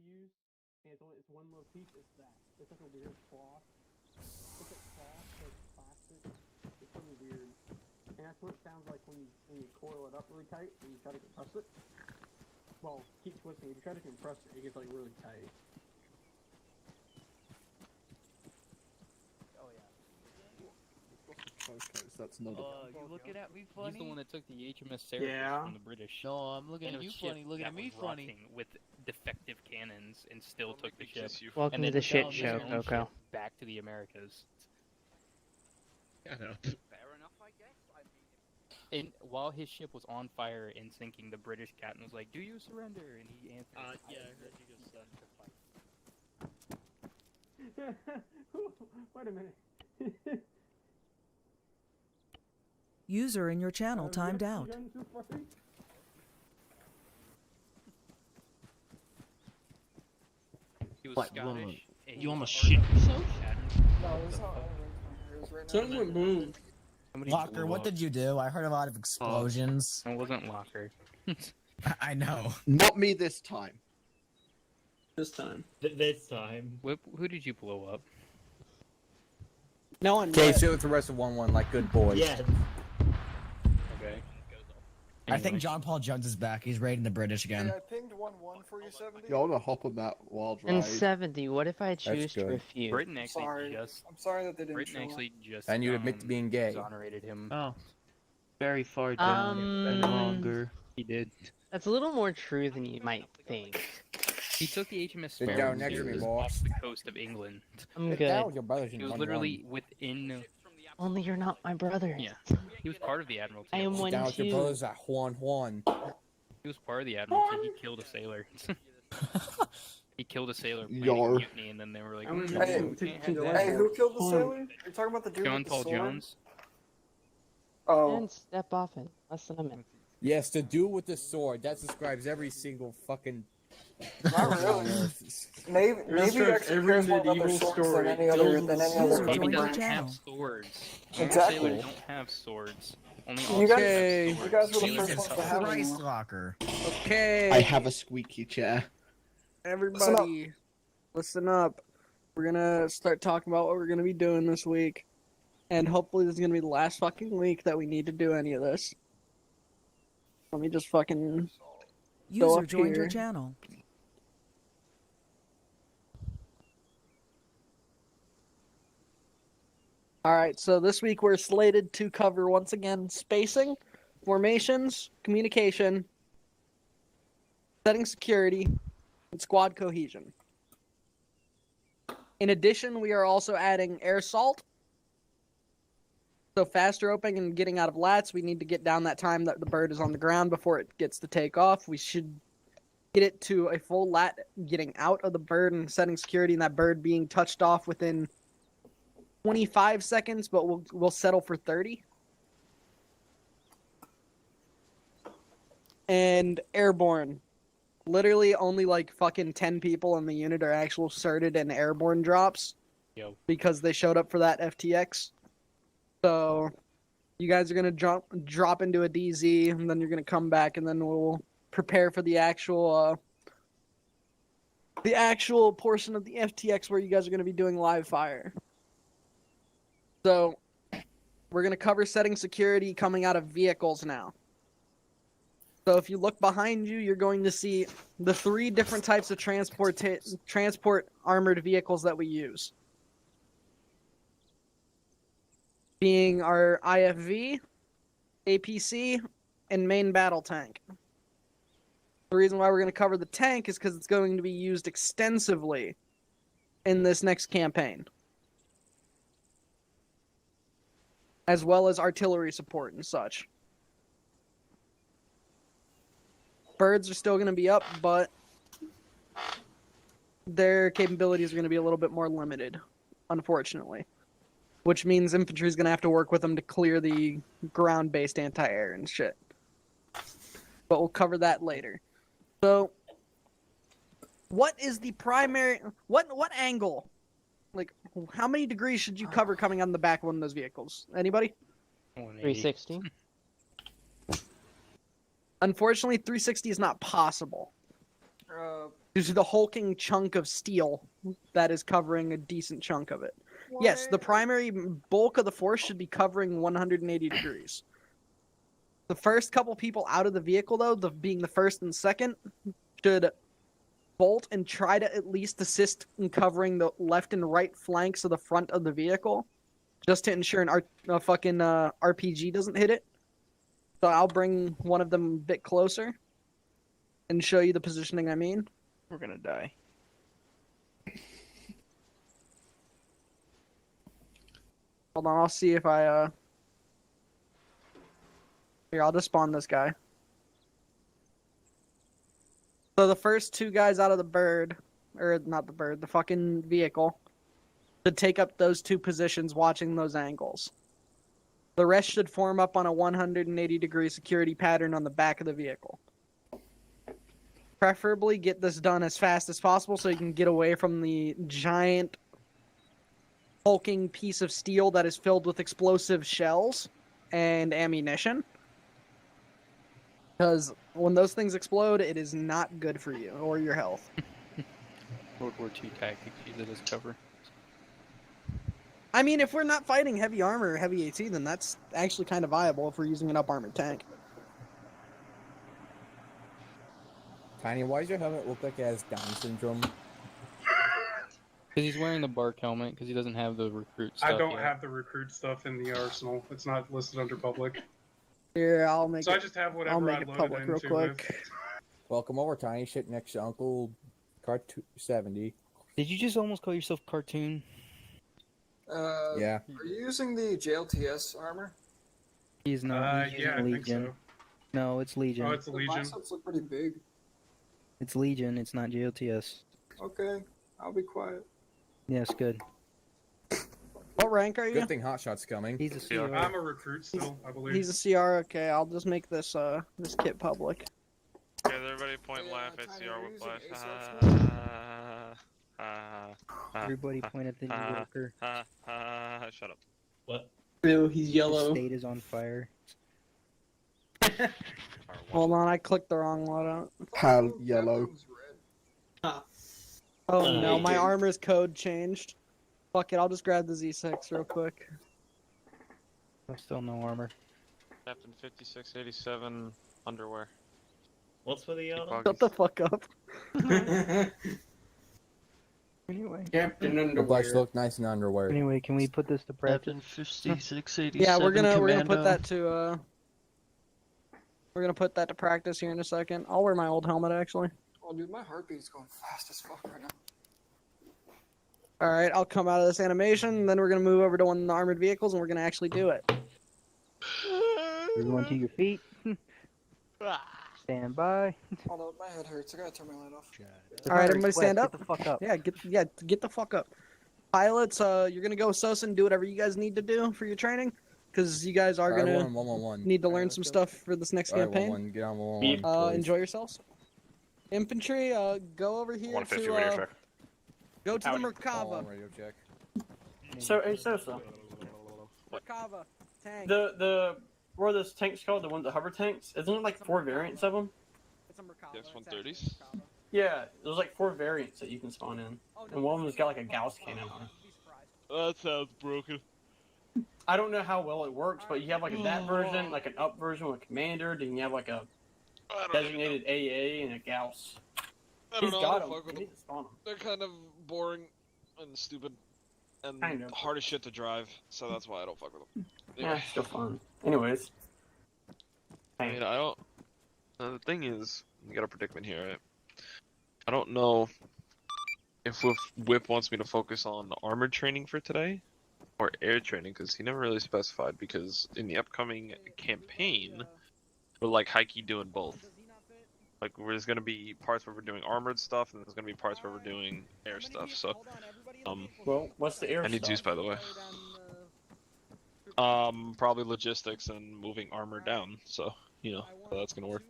use, and it's one little piece. It's that. It's like a weird cloth. It's like cloth, so it's plastic. It's really weird, and that's what it sounds like when you coil it up really tight and you try to compress it. Well, keep twisting. If you try to compress it, it gets like really tight. Okay, so that's not You looking at me funny? He's the one that took the HMS Seraphis from the British. No, I'm looking at you funny. Looking at me funny. Rotting with defective cannons and still took the ship. Welcome and to then the shit found his show, own Coco. ship back to the Americas. I know. Fair enough, I guess. I mean, And while his ship was on fire and sinking, the British captain was like, "Do you surrender?" And he answered, Yeah, I heard you just Wait a minute. User in your channel timed out. He was What, Scottish. and he You was almost part shit of the yourself? No, that's not right now. Something went boom. Somebody Locker, blew what up. did you do? I heard a lot of explosions. It wasn't Locker. I know. Not me this time. This time. This time. Who did you blow up? No one. Okay, so with the rest of 1-1 like good boys. Yes. Okay. I think Anyway. John Paul Jones is back. He's raiding the British again. Yeah, I pinged 1-1 for you, 70. Y'all wanna hop on that wild ride? And 70, what if I choose to good. refuse? Britain actually Sorry. just. I'm sorry that they didn't Britain show up. actually just. And you admit to being gay. Exonerated him. Oh. Very far down. No longer. He did. That's a little more true than you might think. He took the HMS Sit Sparrow down next to me, off boss. the coast of England. I'm Sit good. down with your brothers in He was 1-1. literally within. Only you're not my brother. Yeah. He was part of the Admiralty. I am Sit one down with your too. brothers at Juan. He was part of the Admiralty. He killed a sailor. He killed a sailor planning a Yar. mutiny, and then they were like, I remember "No, Hey, we can't have that." Hey, who killed the sailor? You're talking about the dude John with the Paul sword? Jones. Oh, And step off in less than a minute. Yes, the dude with the sword. That describes every single fucking... not really. Maybe describes actually every cares more about their medieval swords story. than any other User fucking Maybe joined your doesn't channel. have swords. Exactly. Sailors don't have swords. Only You officers guys- have you swords. guys were the Sailors first have ones to have swords. Christ, Locker. Okay, I have a squeaky chair. everybody, listen up. We're gonna start talking about what we're gonna be doing this week, and hopefully this is gonna be the last fucking week that we need to do any of this. Let me just fucking. User up joined your here. channel. Alright, so this week we're slated to cover once again spacing, formations, communication, setting security, and squad cohesion. In addition, we are also adding air assault. So faster opening and getting out of lats, we need to get down that time that the bird is on the ground before it gets to take off. We should get it to a full lat getting out of the bird and setting security, and that bird being touched off within 25 seconds, but we'll settle for 30. And airborne. Literally only like fucking 10 people in the unit are actual certed and airborne drops. Yo. Because they showed up for that FTX. So you guys are gonna drop into a DZ, and then you're gonna come back, and then we'll prepare for the actual portion of the FTX where you guys are gonna be doing live fire. So we're gonna cover setting security coming out of vehicles now. So if you look behind you, you're going to see the 3 different types of transport armored vehicles that we use. Being our IFV, APC, and main battle tank. The reason why we're going to cover the tank is because it's going to be used extensively in this next campaign. As well as artillery support and such. Birds are still going to be up, but their capabilities are going to be a little bit more limited, unfortunately. Which means infantry is going to have to work with them to clear the ground-based anti-air and shit. But we'll cover that later. So, what is the primary... What angle? Like, how many degrees should you cover coming on the back of one of those vehicles? Anybody? 360. Unfortunately, 360 is not possible. Because due to the hulking chunk of steel that is covering a decent chunk of it. Yes, the primary bulk of the force should be covering 180 degrees. The first couple people out of the vehicle, though, being the first and second, should bolt and try to at least assist in covering the left and right flanks of the front of the vehicle, just to ensure a fucking RPG doesn't hit it. So I'll bring one of them a bit closer and show you the positioning I mean. We're gonna die. Hold on, I'll see if I Here, I'll just spawn this guy. So the first two guys out of the bird, or not the bird, the fucking vehicle, should take up those two positions watching those angles. The rest should form up on a 180-degree security pattern on the back of the vehicle. Preferably get this done as fast as possible so you can get away from the giant hulking piece of steel that is filled with explosive shells and ammunition. Because when those things explode, it is not good for you or your health. World War II tactics use it as cover. I mean, if we're not fighting heavy armor or heavy AT, then that's actually kind of viable if we're using an up-armored tank. Tiny, why does your helmet look like it has Down syndrome? Because he's wearing the bark helmet, because he doesn't have the recruit stuff I don't yet. have the recruit stuff in the arsenal. It's not listed under public. Here, I'll make So it. I just have whatever I'll make I it loaded public real into quick. with. Welcome over, Tiny. Shit next to Uncle Cart 70. Did you just almost call yourself Cartoon? Yeah. Are you using the JLTS armor? He's not. He's Yeah, I using think Legion. so. No, it's Legion. Oh, it's a The Legion. biceps look pretty big. It's Legion. It's not JLTS. Okay, I'll be quiet. Yes, good. What rank are you? Good thing Hotshot's coming. He's a CR. I'm a recruit still, I believe. He's a CR. Okay, I'll just make this this kit public. Okay, everybody point Hey, laugh at Tiny, CR are you with using flash. ASOS Everybody point at the new worker. Shut up. What? Ew, he's The yellow. state is on fire. Hold on, I clicked the wrong loadout. Pal yellow. Oh no, my dude. armor's code changed. Fuck it, I'll just grab the Z6 real quick. Still no armor. Captain 5687 underwear. What's with the yellow? Shut the fuck up. Anyway. Captain The flesh Underwear. look nice in underwear. Anyway, can we put this to practice? Captain 5687. Yeah, we're gonna put Commando. that to we're gonna put that to practice here in a second. I'll wear my old helmet actually. Oh, dude, my heartbeat's going fast as fuck right now. All right, I'll come out of this animation, then we're gonna move over to one of the armored vehicles, and we're gonna actually do it. Everyone to your feet. Stand by. Hold on, my head hurts. I gotta turn my light off. All right, everybody stand Get up. the fuck up. Yeah, get the fuck up. Pilots, you're gonna go SOS and do whatever you guys need to do for your training, because you guys are gonna one. need to learn some stuff for this next campaign. One. Get on 111. Enjoy yourselves. Infantry, go over here 150 to radio check. go to the Call Merkava. on radio check. So, hey, Sosa, Merkava tank. the what are those tanks called? The ones that hover tanks? Isn't it like 4 variants of them? It's a Merkava. Yes, it's 130s. actually a Merkava. Yeah, there's like 4 variants that you can spawn in, and one of them's got like a Gauss cannon on it. That sounds broken. I don't know how well it works, but you have like that version, like an up version with Commander, then you have like a I don't even know. designated AA and a Gauss. I don't He's know. I got don't them. fuck with You them. need to spawn them. They're kind of boring and stupid and Kind of. hard as shit to drive, so that's why I don't fuck with them. Yeah, Anyway, it's still fun. Anyways. I mean, I don't. The thing is, you got a predicament here, right? I don't know if Whip wants me to focus on armored training for today or air training, because he never really specified. Because in the upcoming campaign, we're like high-key doing both. Like, there's gonna be parts where we're doing armored stuff, and there's gonna be parts where we're doing air stuff. So, Well, what's the air I need stuff? Zeus, by the way. Probably logistics and moving armor down. So, you know, how that's gonna work.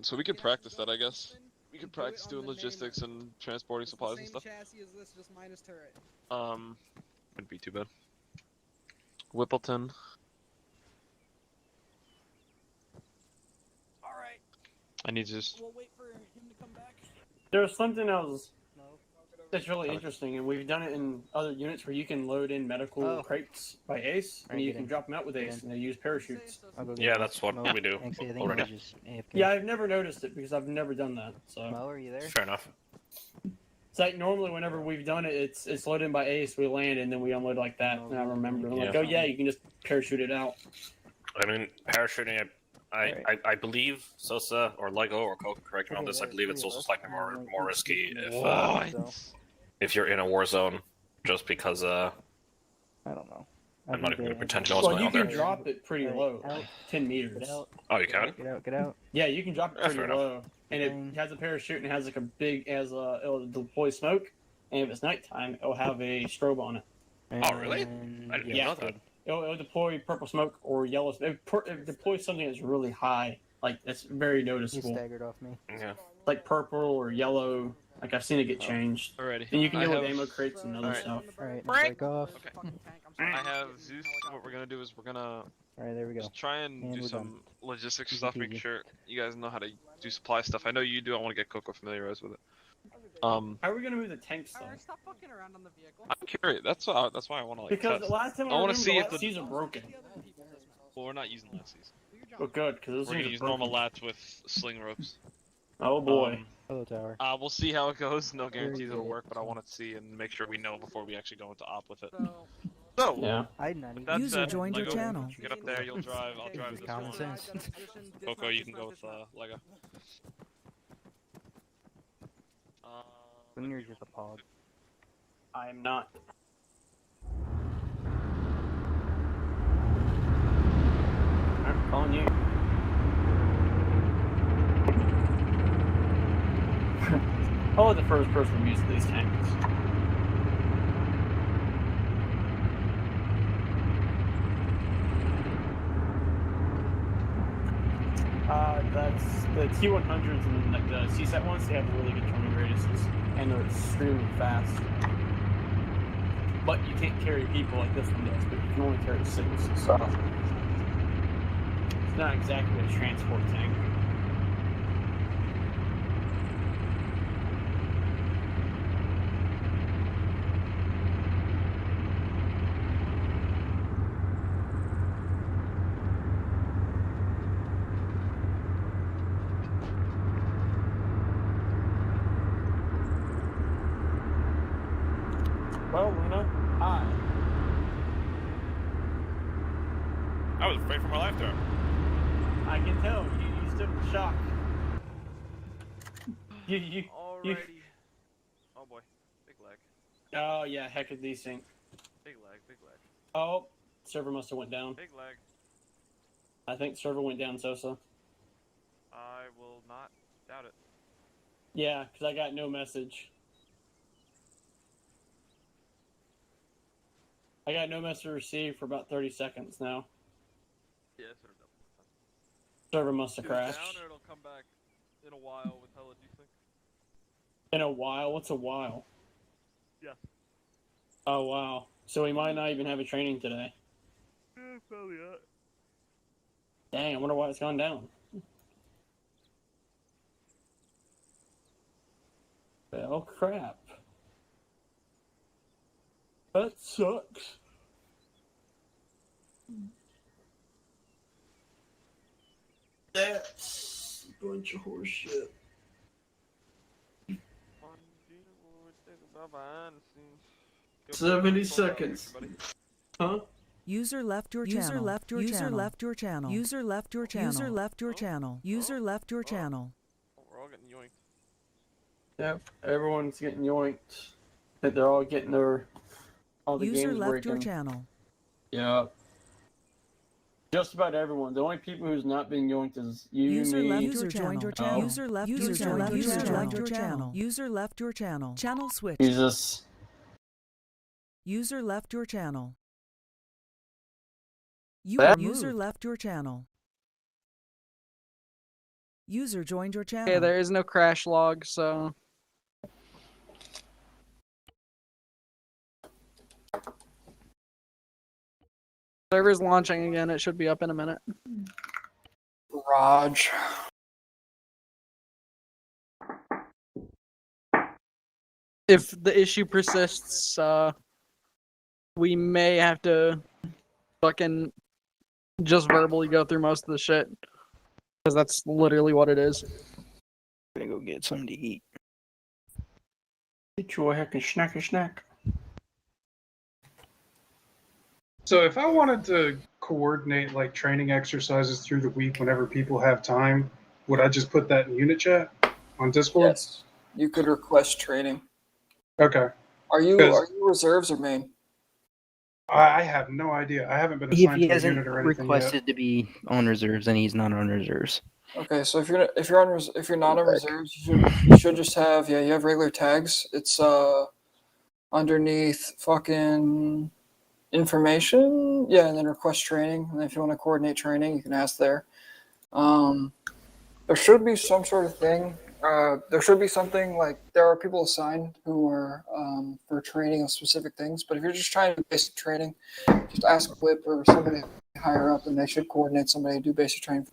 So we could practice that, I guess. We could practice doing logistics and transporting supplies and stuff. Wouldn't be too bad. Whippleton. All right. I need to just. We'll wait for him to come back. There's something else that's really interesting, and we've done it in other units where you can load in medical crates by Ace, and you can drop them out with Ace, and they use parachutes. Yeah, that's what we do already. Yeah, I've never noticed it because I've never done that. So. Are you there? Fair enough. It's like normally whenever we've done it, it's loaded in by Ace, we land, and then we unload like that. And I remember, I'm like, oh yeah, you can just parachute it out. I mean, parachuting, I believe Sosa or Lego or Coke, correct me on this, I believe it's also slightly more risky if you're in a war zone, just because, I don't know. I'm not even going to pretend to know what's going on there. You can drop it pretty low, like 10 meters. Oh, you can? Get out. Yeah, you can drop it pretty fair low. And it has a parachute and it has like a big, it'll deploy smoke, and if it's nighttime, it'll have a strobe on it. Oh, really? I didn't know that. It'll deploy purple smoke or yellow smoke. It deploys something that's really high, like that's very noticeable. You staggered off me. Yeah. Like purple or yellow. Like I've seen it get changed. Alrighty. And you can deal with ammo crates and other stuff. Alright, break off. Okay. I have Zeus. What we're gonna do is we're gonna Alright, there we go. just try and do some logistics Easy stuff, peasy. making sure you guys know how to do supply stuff. I know you do. I want to get Coco familiarized with it. How are we gonna move the tanks though? Stop fucking around on the vehicle. I'm curious. That's why I want to like Because test. the last time I want to to see if the Latsies are broken. Well, we're not using Latsies. Oh, good, because We're gonna use normal lats with sling ropes. Oh boy. Hello, tower. We'll see how it goes. No guarantees it'll work, but I want to see and make sure we know before we actually go into op with it. So, yeah. That User said, joined your Lego, channel. Get up there. You'll drive. I'll drive this Common one. sense. Coco, you can go with Lego. When you're just a pog. I am not. I'm calling you. Oh, the first person who used these tanks. That's the T100s and like the CSAT ones. They have really good turning radiuses, and they're extremely fast. But you can't carry people like this one does. But you can only carry 6, so it's not exactly a transport tank. Well, Luna, hi. I was afraid for my life there. I can tell. You stood in shock. You. Alrighty. Oh boy, big lag. Oh yeah, heck of desync. Big lag. Oh, server must have went down. Big lag. I think server went down, Sosa. I will not doubt it. Yeah, because I got no message. I got no message received for about 30 seconds now. Yeah, Server must have crashed. Down or it'll come back in a while with hella desync. In a while? What's a while? Yeah. Oh wow. So we might not even have a training today. Yeah, probably not. Dang, I wonder why it's gone down. Well, crap. That sucks. That's a bunch of horse shit. 70 seconds. Huh? User left your channel. User left your channel. User left your channel. User left your channel. User left your channel. User left your channel. We're all getting yoinked. Yep, everyone's getting yoinked. That they're all getting their all the User games left breaking. your channel. Yeah. Just about everyone. The only people who's not being yoinked is you, User me. left your channel. Oh. User left your channel. User left your channel. User left your channel. Channel switch. Jesus. User left your channel. User left your channel. User joined your channel. Okay, there is no crash log, so. Server's launching again. It should be up in a minute. Raj. if the issue persists, we may have to fucking just verbally go through most of the shit. Because that's literally what it is. I'm gonna go get something to eat. Get you a heckin' snack. So if I wanted to coordinate like training exercises through the week whenever people have time, would I just put that in unit chat on Discord? Yes. You could request training. Okay. Are you 'Cause reserves or main? I have no idea. I haven't been If assigned he to a hasn't unit or anything requested to be on reserves, then he's not on reserves. Okay, so if you're not on reserves, you should just have you have regular tags. It's underneath fucking information, yeah, and then request training. And if you want to coordinate training, you can ask there. There should be some sort of thing. There should be something like there are people assigned who are for training of specific things. But if you're just trying to do basic training, just ask Whip or somebody higher up, and they should coordinate somebody to do basic training